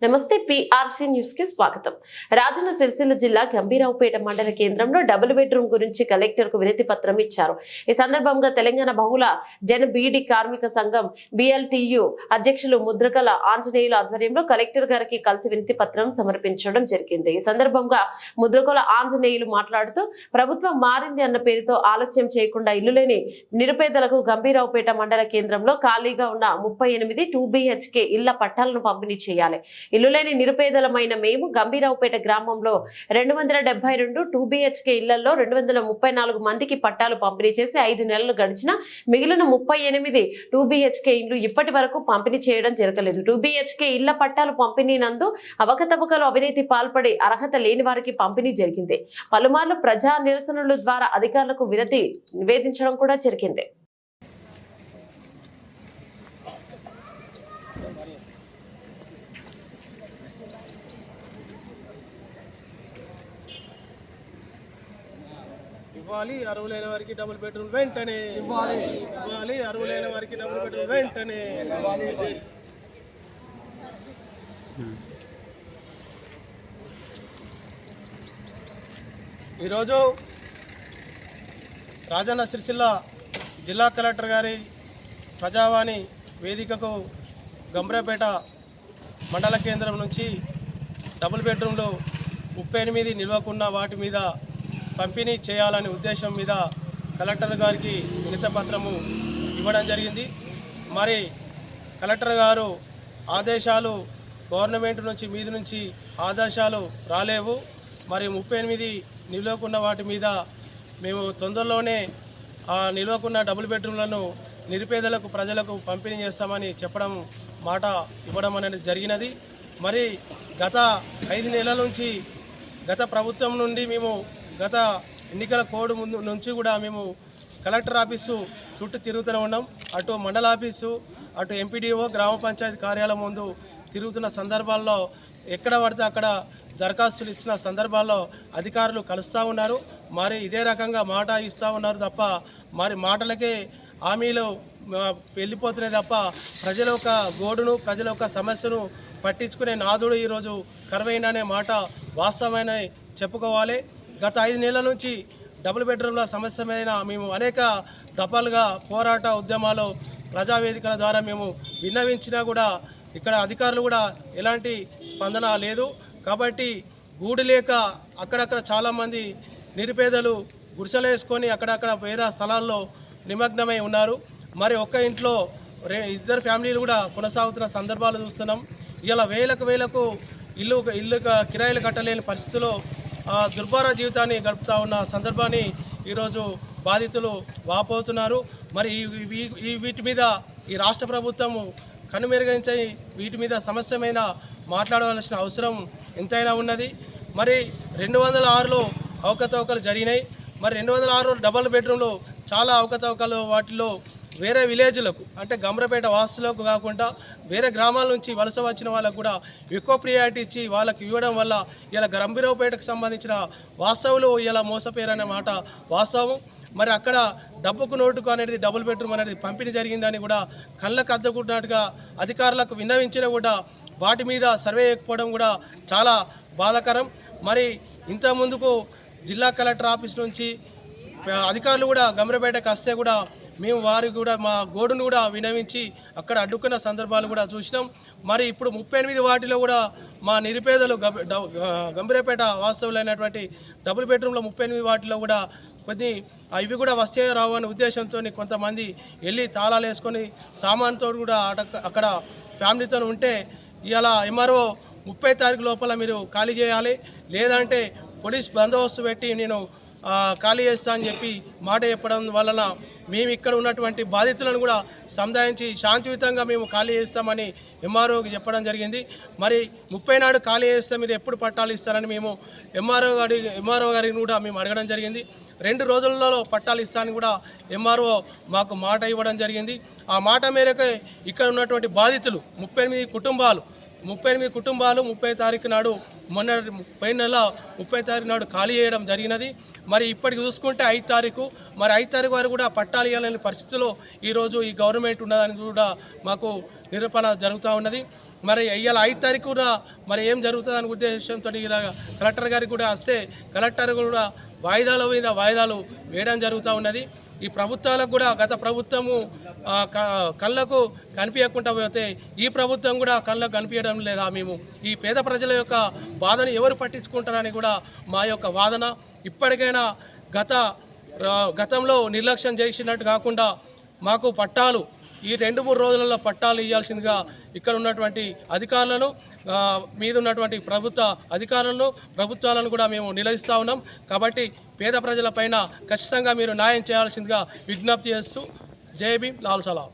నమస్తే PRC news కి స్వాగతం. రాజన్న సిరిసిల్ల జిల్లా గంభీరావుపేట మండల కేంద్రంలో డబుల్ బెడ్రూమ్ గురించి కలెక్టర్ కు వినతి పత్రం ఇచ్చారు. ఈ సందర్భంగా తెలంగాణ బహుళ జన బీడీ కార్మిక సంఘం బిఎల్టియు అధ్యక్షులు ముద్రకల ఆంజనేయుల ఆధ్వర్యంలో కలెక్టర్ గారికి కలిసి వినతి పత్రం సమర్పించడం జరిగింది. ఈ సందర్భంగా ముద్రకల ఆంజనేయులు మాట్లాడుతూ ప్రభుత్వం మారింది అన్న పేరుతో ఆలస్యం చేయకుండా ఇల్లు లేని నిరుపేదలకు గంభీరావుపేట మండల కేంద్రంలో ఖాళీగా ఉన్న 38 2BHK ఇళ్ల పట్టాలను పంపిణీ చేయాలి. ఇల్లు లేని నిరుపేదలమైన మేము గంభీరావుపేట గ్రామంలో 272 2BHK ఇళ్లలో 234 మందికి పట్టాలు పంపిణీ చేసి 5 నెలలు గడిచిన మిగిలిన 38 2BHK ఇళ్లు ఇప్పటి వరకు పంపిణీ చేయడం జరగలేదు. 2BHK ఇళ్ల పట్టాలు పంపిణీ నందు అవకతవకలు అవినీతి పాల్పడి అర్హత లేని వారికి పంపిణీ జరిగింది. పలుమార్లు ప్రజా నిరసనల ద్వారా అధికారులకు వినతి నివేదించడం కూడా జరిగింది. ఇవ్వాలి అర్హులైన వారికి డబుల్ బెడ్రూమ్ వెంటనే ఇవ్వాలి అర్హులైన వారికి డబుల్ బెడ్రూమ్ వెంటనే ఈరోజు రాజన్న సిరిసిల్ల జిల్లా కలెక్టర్ గారి ప్రజావాణి వేదికకు గంభీరావుపేట మండల కేంద్రం నుంచి డబుల్ బెడ్రూమ్లు 38 నిల్వకున్న వాటి మీద పంపిణీ చేయాలనే ఉద్దేశం మీద కలెక్టర్ గారికి వినతి పత్రము ఇవ్వడం జరిగింది. మరి కలెక్టర్ గారు ఆదేశాలు గవర్నమెంట్ నుంచి మీద నుంచి ఆదేశాలు రాలేవు. మరి 38 నిల్వకున్న వాటి మీద మేము తొందరలోనే ఆ నిల్వకున్న డబుల్ బెడ్రూమ్లను నిరుపేదలకు ప్రజలకు పంపిణీ చేస్తామని చెప్పడం మాట ఇవ్వడం అనేది జరిగినది. మరి గత 5 నెలల నుంచి గత ప్రభుత్వం నుండి మేము గత ఎన్నికల కోడ్ ముందు నుంచి కూడా మేము కలెక్టర్ ఆఫీసు చుట్టూ తిరుగుతూనే ఉన్నాం. అటు మండల ఆఫీసు, అటు ఎంపీడీఓ, గ్రామ పంచాయతీ కార్యాలయం ముందు తిరుగుతున్న సందర్భాల్లో ఎక్కడ పడితే అక్కడ దరఖాస్తులు ఇచ్చిన సందర్భాల్లో అధికారులు కలుస్తూ ఉన్నారు. మరి ఇదే రకంగా మాట ఇస్తూ ఉన్నారు తప్ప మరి మాటలకే హామీలు వెళ్ళిపోతున్నాయి తప్ప ప్రజల యొక్క గోడును, ప్రజల యొక్క సమస్యను పట్టించుకునే నాదుడు ఈరోజు కరువైన మాట వాస్తవమైన చెప్పుకోవాలి. గత 5 నెలల నుంచి డబుల్ బెడ్రూమ్ల సమస్య మీద మేము అనేక దఫాలుగా పోరాట ఉద్యమాలు ప్రజావేదికల ద్వారా మేము విన్నవించినా కూడా ఇక్కడ అధికారులు కూడా ఎలాంటి స్పందన లేదు. కాబట్టి గూడు లేక అక్కడక్కడ చాలామంది నిరుపేదలు గుడిసెలు వేసుకొని అక్కడక్కడ వేరే స్థలాల్లో నిమగ్నమై ఉన్నారు. మరి ఒక్క ఇంట్లో 2 ఫ్యామిలీలు కూడా కొనసాగుతున్న సందర్భాలు చూస్తున్నాం. ఇలా వేలకు ఇల్లు కిరాయిలు కట్టలేని పరిస్థితిలో దుర్భర జీవితాన్ని గడుపుతూ ఉన్న సందర్భాన్ని ఈరోజు బాధితులు వాపోతున్నారు. మరి వీటి మీద ఈ రాష్ట్ర ప్రభుత్వము కనుమెరుగైంచి వీటి మీద సమస్యమైన మాట్లాడవలసిన అవసరం ఎంతైనా ఉన్నది. మరి 206లో అవకతవకలు జరిగినాయి. మరి 206 డబుల్ బెడ్రూమ్లు చాలా అవకతవకలు వాటిలో వేరే విలేజ్లకు అంటే గంభీరావుపేట వాసులకు కాకుండా వేరే గ్రామాల నుంచి వలస వచ్చిన వాళ్ళకు కూడా ఎక్కువ ప్రియారిటీ ఇచ్చి వాళ్ళకి ఇవ్వడం వల్ల ఇలా గంభీరావుపేటకు సంబంధించిన వాస్తవులు ఇలా మోసపోయారనే మాట వాస్తవం. మరి అక్కడ డబ్బుకు నోటుకు అనేది డబుల్ బెడ్రూమ్ అనేది పంపిణీ జరిగిందని కూడా కళ్ళకు అద్దకున్నట్టుగా అధికారులకు విన్నవించినా కూడా వాటి మీద సర్వే చేయకపోవడం కూడా చాలా బాధాకరం. మరి ఇంత ముందుకు జిల్లా కలెక్టర్ ఆఫీస్ నుంచి అధికారులు కూడా గంభీరావుపేటకు వస్తే కూడా మేము వారికి కూడా మా గోడును కూడా వినవించి అక్కడ అడ్డుకున్న సందర్భాలు కూడా చూసినాం. మరి ఇప్పుడు 38 వాటిలో కూడా మా నిరుపేదలు గంభీరావుపేట వాస్తవులైనటువంటి డబుల్ బెడ్రూమ్లో 38 వాటిలో కూడా కొన్ని ఇవి కూడా వస్తే రావు అనే ఉద్దేశంతో కొంతమంది వెళ్ళి తాళాలు వేసుకొని సామాన్తో కూడా అక్కడ ఫ్యామిలీతో ఉంటే ఇలా ఎంఆర్ఓ 30 తారీఖు లోపల మీరు ఖాళీ చేయాలి, లేదంటే పోలీస్ బందోబస్తు పెట్టి నేను ఖాళీ చేస్తా అని చెప్పి మాట చెప్పడం వలన మేము ఇక్కడ ఉన్నటువంటి బాధితులను కూడా సముదాయించి శాంతియుతంగా మేము ఖాళీ చేస్తామని ఎంఆర్ఓకి చెప్పడం జరిగింది. మరి 30 నాడు ఖాళీ చేస్తే మీరు ఎప్పుడు పట్టాలు ఇస్తారని మేము ఎంఆర్ఓ గారిని కూడా మేము అడగడం జరిగింది. 2 రోజులలో పట్టాలు ఇస్తానని కూడా ఎంఆర్ఓ మాకు మాట ఇవ్వడం జరిగింది. ఆ మాట మేరకు ఇక్కడ ఉన్నటువంటి బాధితులు 38 కుటుంబాలు 30 తారీఖు నాడు పోయిన నెల 30 తారీఖు నాడు ఖాళీ చేయడం జరిగినది. మరి ఇప్పటికి చూసుకుంటే 5 తారీఖు మరి 5 తారీఖు వరకు కూడా పట్టాలు ఇవ్వాలనే పరిస్థితిలో ఈరోజు ఈ గవర్నమెంట్ ఉన్నదని కూడా మాకు నిరూపణ జరుగుతూ ఉన్నది. మరి ఇవాళ 5 తారీఖున మరి ఏం జరుగుతుందనే ఉద్దేశంతో ఇలా కలెక్టర్ గారికి కూడా వస్తే కలెక్టర్ కూడా వాయిదాల మీద వాయిదాలు వేయడం జరుగుతూ ఉన్నది. ఈ ప్రభుత్వాలకు కూడా గత ప్రభుత్వము కళ్ళకు కనిపించకుండా పోతే ఈ ప్రభుత్వం కూడా కళ్ళకు కనిపించడం లేదా, మేము ఈ పేద ప్రజల యొక్క బాధను ఎవరు పట్టించుకుంటారని కూడా మా యొక్క వాదన. ఇప్పటికైనా గతంలో నిర్లక్ష్యం చేసినట్టు కాకుండా మాకు పట్టాలు ఈ 2-3 రోజులలో పట్టాలు ఇవ్వాల్సిందిగా ఇక్కడ ఉన్నటువంటి అధికారులను మీద ఉన్నటువంటి ప్రభుత్వాలను కూడా మేము నిలదీస్తూ ఉన్నాం. కాబట్టి పేద ప్రజల పైన ఖచ్చితంగా మీరు న్యాయం చేయాల్సిందిగా విజ్ఞప్తి చేస్తూ జై భీమ్ లాల్ సలాం.